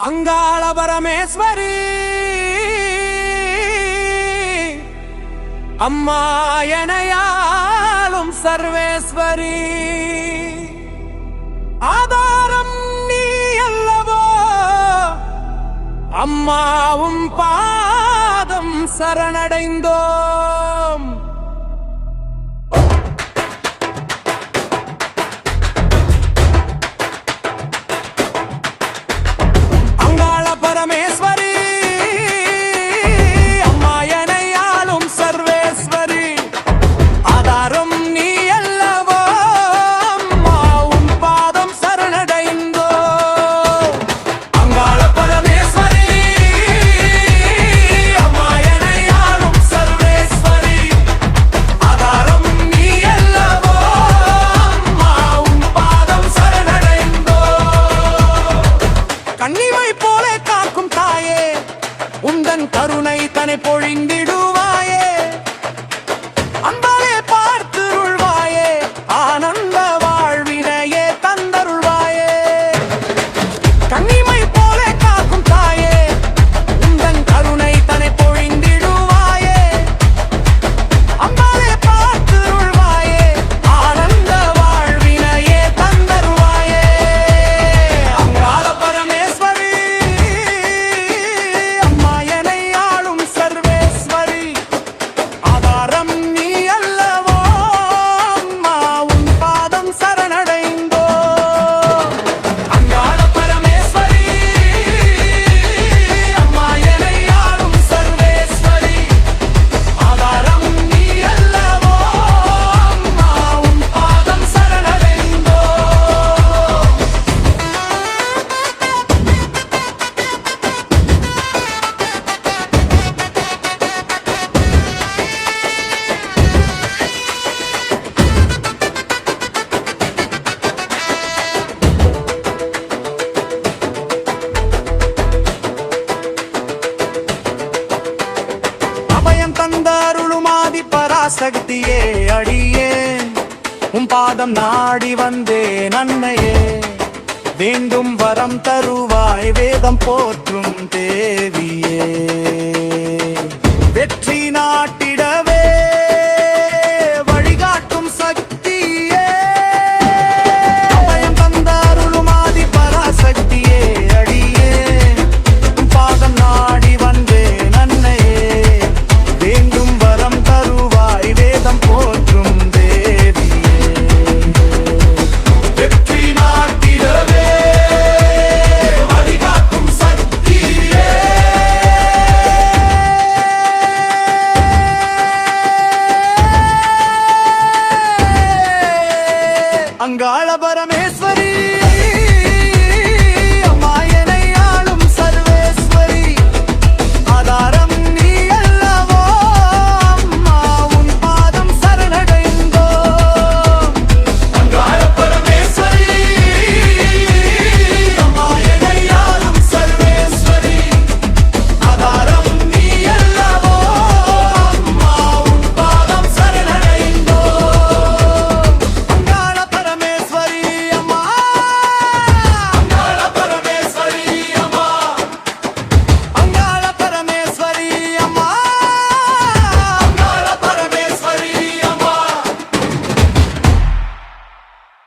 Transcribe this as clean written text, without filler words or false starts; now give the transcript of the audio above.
அங்காள பரமேஸ்வரி அம்மா எனையாளும் சர்வேஸ்வரி ஆதாரம் நீ அல்லவோ அம்மாவும் பாதம் சரணடைந்தோம். பரமேஸ்வரி அம்மா எனையாளும் சர்வேஸ்வரி ஆதாரம் நீ அல்லவோ அம்மாவும் பாதம் சரணடைந்தோ. அங்காள பரமேஸ்வரி அம்மா எனையாளும் சர்வேஸ்வரி ஆதாரம் நீ அல்லவோ அம்மாவும் பாதம் சரணடைந்தோ. கன்னிமை போல காக்கும் தாயே உந்தன் கருணை தனை பொழிந்திடுவாயே அன்பாலே பார்த்துருள்வாயே ஆனந்த வாழ்வினையே தந்தருள்வாயே. கன்னிமை போல காக்கும் தாயே உந்தன் கருணை தனை பொழிந்திடுவாயே அன்பாலே பார்த்துருள்வாயே ஆனந்த வாழ்வினையே தந்தருள்வாயே. அங்காள பரமேஸ்வரி அம்மா எனையாளும் சர்வேஸ்வரி ஆதாரம் நீ அல்லவோ அம்மாவும் பாதம் சரணடைந்தோ. அங்காள பரமேஸ்வரி அம்மா எனையாளும் சர்வேஸ்வரி ஆதாரம் நீ அல்லவோ அம்மாவும் பாதம் சரணடைந்தோ. அபயம் தந்தருளுமாதி பராசக்தியே அடியேன் உம் பாதம் நாடி வந்தேன் அன்னையே வேண்டும் வரம் தருவாய் வேதம் போற்றும் தேவி